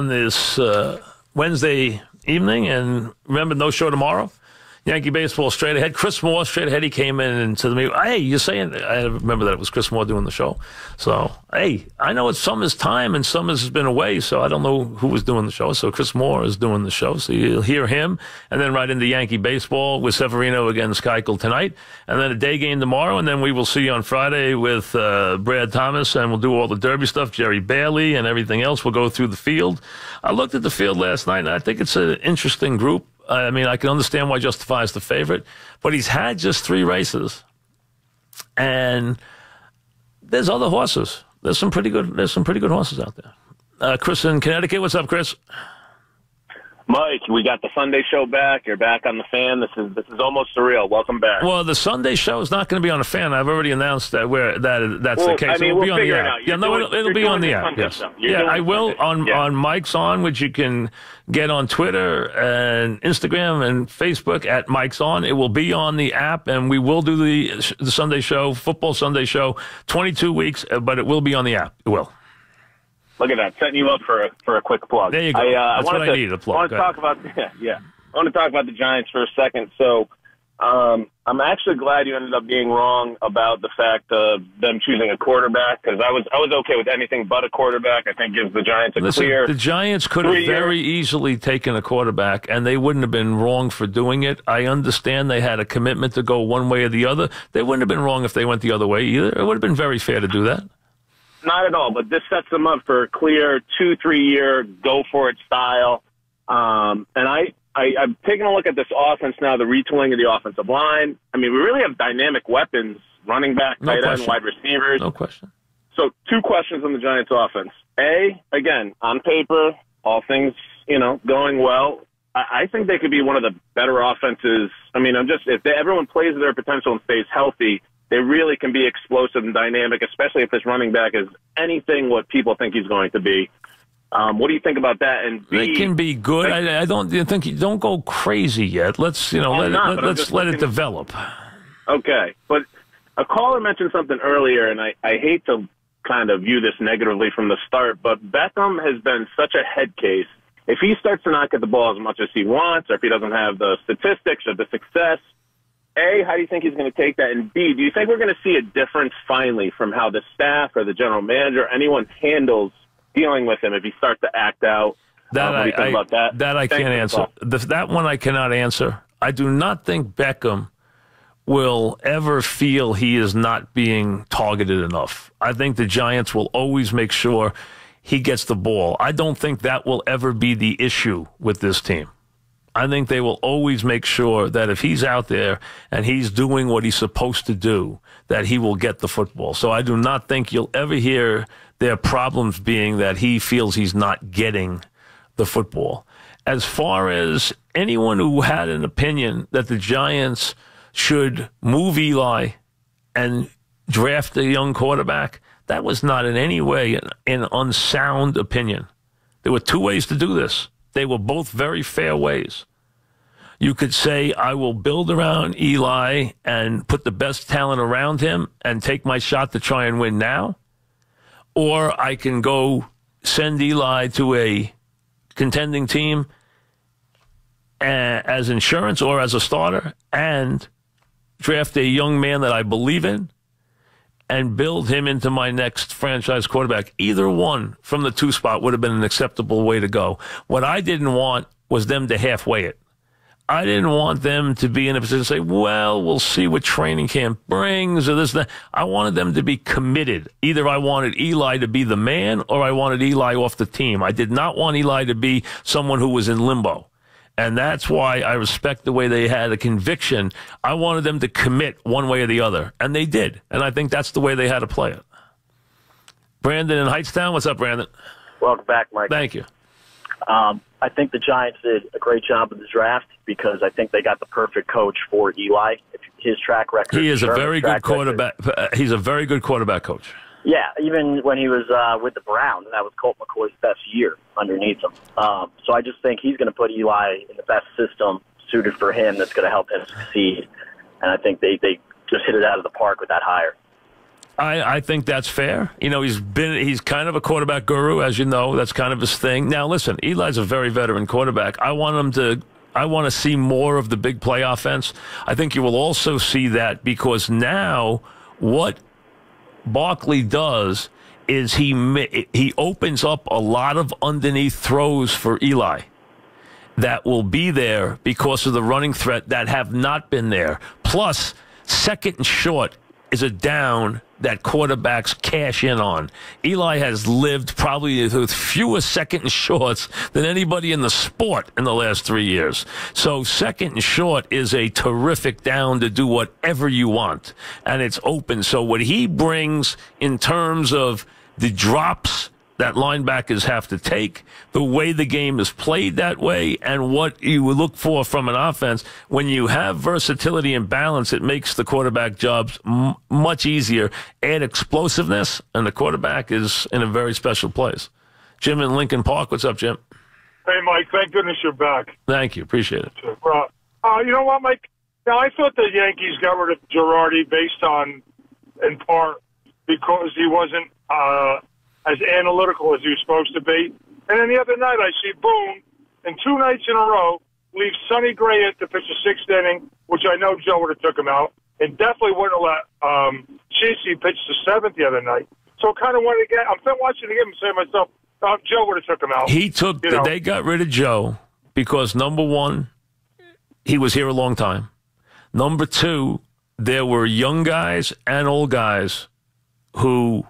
on this Wednesday evening, and remember, no show tomorrow. Yankee baseball straight ahead. Chris Moore straight ahead. He came in and said to me, "Hey, you're saying?" I remember that it was Chris Moore doing the show. So, hey, I know it's Summers' time and Summers has been away, so I don't know who was doing the show. So Chris Moore is doing the show. So you'll hear him, and then right into Yankee baseball with Severino against Keuchel tonight, and then a day game tomorrow, and then we will see you on Friday with Brad Thomas, and we'll do all the Derby stuff, Jerry Bailey, and everything else. We'll go through the field. I looked at the field last night, and I think it's an interesting group. I mean, I can understand why Justify is the favorite, but he's had just 3 races, and there's other horses. There's some pretty good horses out there. Chris in Connecticut, what's up, Chris? Mike, we got the Sunday show back. You're back on the Fan. This is almost surreal. Welcome back. Well, the Sunday show is not going to be on the Fan. I've already announced that's the case. I mean, it'll be on the app. Out. Yeah, no, it'll be on the app. Yes. Yeah, I will on Mike's On, which you can get on Twitter and Instagram and Facebook at Mike's On. It will be on the app, and we will do the Sunday show, football Sunday show, 22 weeks, but it will be on the app. It will. Look at that, setting you up for a quick plug. There you go. That's what I need, a plug. I want to talk about I want to talk about the Giants for a second. So I'm actually glad you ended up being wrong about the fact of them choosing a quarterback, because I was okay with anything but a quarterback. I think gives the Giants a clear. The Giants could have very easily taken a quarterback, and they wouldn't have been wrong for doing it. I understand they had a commitment to go one way or the other. They wouldn't have been wrong if they went the other way either. It would have been very fair to do that. Not at all, but this sets them up for a clear 2-3 year go for it style. And I'm taking a look at this offense now, the retooling of the offensive line. I mean, we really have dynamic weapons, running back, tight end, wide receivers. No question. So 2 questions on the Giants offense. A, again, on paper, all things, going well. I think they could be one of the better offenses. I mean, if everyone plays to their potential and stays healthy, they really can be explosive and dynamic, especially if this running back is anything what people think he's going to be. What do you think about that? And B, they can be good. I don't think you don't go crazy yet. Let's let it develop. Okay, but a caller mentioned something earlier, and I hate to kind of view this negatively from the start, but Beckham has been such a head case. If he starts to not get the ball as much as he wants, or if he doesn't have the statistics or the success, A, how do you think he's going to take that? And B, do you think we're going to see a difference finally from how the staff or the general manager, anyone handles dealing with him if he starts to act out? What do you think about that? That I can't answer. That one I cannot answer. I do not think Beckham will ever feel he is not being targeted enough. I think the Giants will always make sure he gets the ball. I don't think that will ever be the issue with this team. I think they will always make sure that if he's out there and he's doing what he's supposed to do, that he will get the football. So I do not think you'll ever hear their problems being that he feels he's not getting the football. As far as anyone who had an opinion that the Giants should move Eli and draft a young quarterback, that was not in any way an unsound opinion. There were 2 ways to do this. They were both very fair ways. You could say, I will build around Eli and put the best talent around him and take my shot to try and win now. Or I can go send Eli to a contending team as insurance or as a starter and draft a young man that I believe in and build him into my next franchise quarterback. Either one from the 2 spot would have been an acceptable way to go. What I didn't want was them to halfway it. I didn't want them to be in a position to say, well, we'll see what training camp brings or this and that. I wanted them to be committed. Either I wanted Eli to be the man or I wanted Eli off the team. I did not want Eli to be someone who was in limbo. And that's why I respect the way they had a conviction. I wanted them to commit one way or the other, and they did. And I think that's the way they had to play it. Brandon in Heightstown. What's up, Brandon? Welcome back, Mike. Thank you. I think the Giants did a great job with the draft because I think they got the perfect coach for Eli. His track record. He is a very good quarterback. He's a very good quarterback coach. Yeah, even when he was with the Browns, that was Colt McCoy's best year underneath him. So I just think he's going to put Eli in the best system suited for him that's going to help him succeed. And I think they just hit it out of the park with that hire. I think that's fair. You know, he's kind of a quarterback guru, as you know. That's kind of his thing. Now, listen, Eli's a very veteran quarterback. I want to see more of the big play offense. I think you will also see that because now what Barkley does is he opens up a lot of underneath throws for Eli that will be there because of the running threat that have not been there. Plus, second and short is a down that quarterbacks cash in on. Eli has lived probably with fewer second and shorts than anybody in the sport in the last 3 years. So second and short is a terrific down to do whatever you want, and it's open. So what he brings in terms of the drops that linebackers have to take, the way the game is played that way, and what you would look for from an offense. When you have versatility and balance, it makes the quarterback jobs much easier. Add explosiveness, and the quarterback is in a very special place. Jim in Lincoln Park. What's up, Jim? Hey, Mike. Thank goodness you're back. Thank you. Appreciate it. You know what, Mike? Now, I thought the Yankees got rid of Girardi based on, in part, because he wasn't as analytical as he was supposed to be. And then the other night I see Boone, and 2 nights in a row, leave Sonny Gray to pitch the 6th inning, which I know Joe would have took him out, and definitely wouldn't have let Chesney pitch the 7th the other night. So I kind of wanted to get, I'm watching the game and saying to myself, Joe would have took him out. They got rid of Joe because, number one, he was here a long time. Number two, there were young guys and old guys who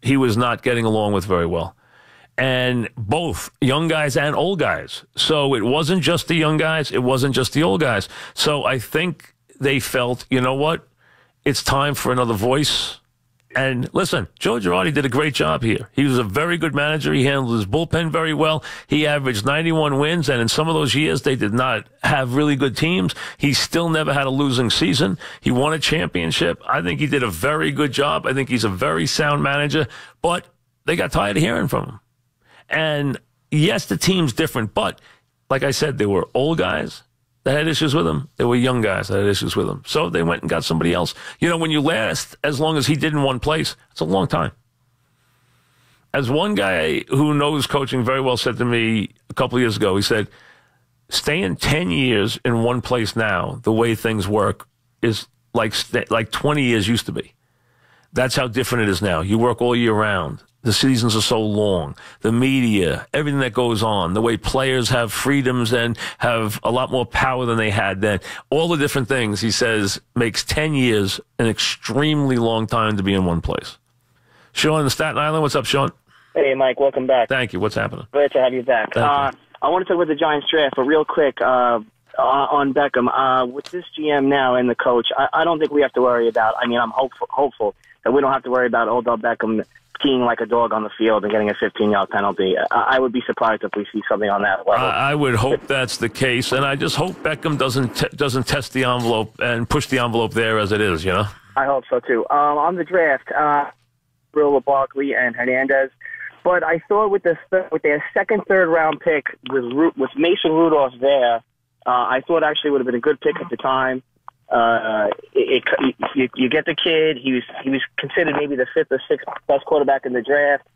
he was not getting along with very well. And both young guys and old guys. So it wasn't just the young guys. It wasn't just the old guys. So I think they felt, you know what? It's time for another voice. And listen, Joe Girardi did a great job here. He was a very good manager. He handled his bullpen very well. He averaged 91 wins, and in some of those years, they did not have really good teams. He still never had a losing season. He won a championship. I think he did a very good job. I think he's a very sound manager, but they got tired of hearing from him. And yes, the team's different, but like I said, there were old guys that had issues with him. There were young guys that had issues with him. So they went and got somebody else. You know, when you last as long as he did in one place, it's a long time. As one guy who knows coaching very well said to me a couple of years ago, he said, staying 10 years in one place now, the way things work, is like 20 years used to be. That's how different it is now. You work all year round. The seasons are so long. The media, everything that goes on, the way players have freedoms and have a lot more power than they had then. All the different things, he says, makes 10 years an extremely long time to be in one place. Sean in Staten Island, what's up, Sean? Hey, Mike, welcome back. Thank you. What's happening? Glad to have you back. I want to talk about the Giants draft, but real quick, on Beckham, with this GM now and the coach, I don't think we have to worry about, I mean, I'm hopeful that we don't have to worry about Odell Beckham skiing like a dog on the field and getting a 15-yard penalty. I would be surprised if we see something on that level. I would hope that's the case, and I just hope Beckham doesn't test the envelope and push the envelope there as it is, you know? I hope so, too. On the draft, Brill, Barkley, and Hernandez, but I thought with their second, third-round pick with Mason Rudolph there, I thought actually would have been a good pick at the time. You get the kid. He was considered maybe the 5th or 6th best quarterback in the draft.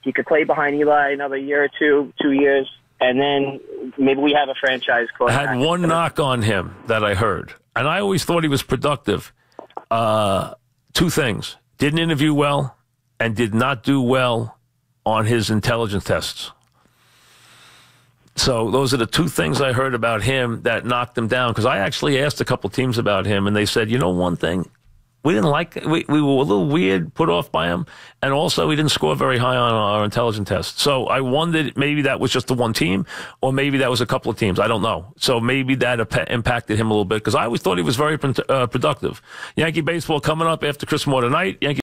He could play behind Eli another year or 2 years, and then maybe we have a franchise quarterback. I had one knock on him that I heard, and I always thought he was productive. 2 things: didn't interview well, and did not do well on his intelligence tests. So those are the 2 things I heard about him that knocked him down, because I actually asked a couple teams about him, and they said, you know, one thing, we didn't like, we were a little weird, put off by him, and also he didn't score very high on our intelligence test. So I wondered maybe that was just the one team, or maybe that was a couple of teams. I don't know. So maybe that impacted him a little bit, because I always thought he was very productive. Yankee baseball coming up after Christmas tonight. Yankee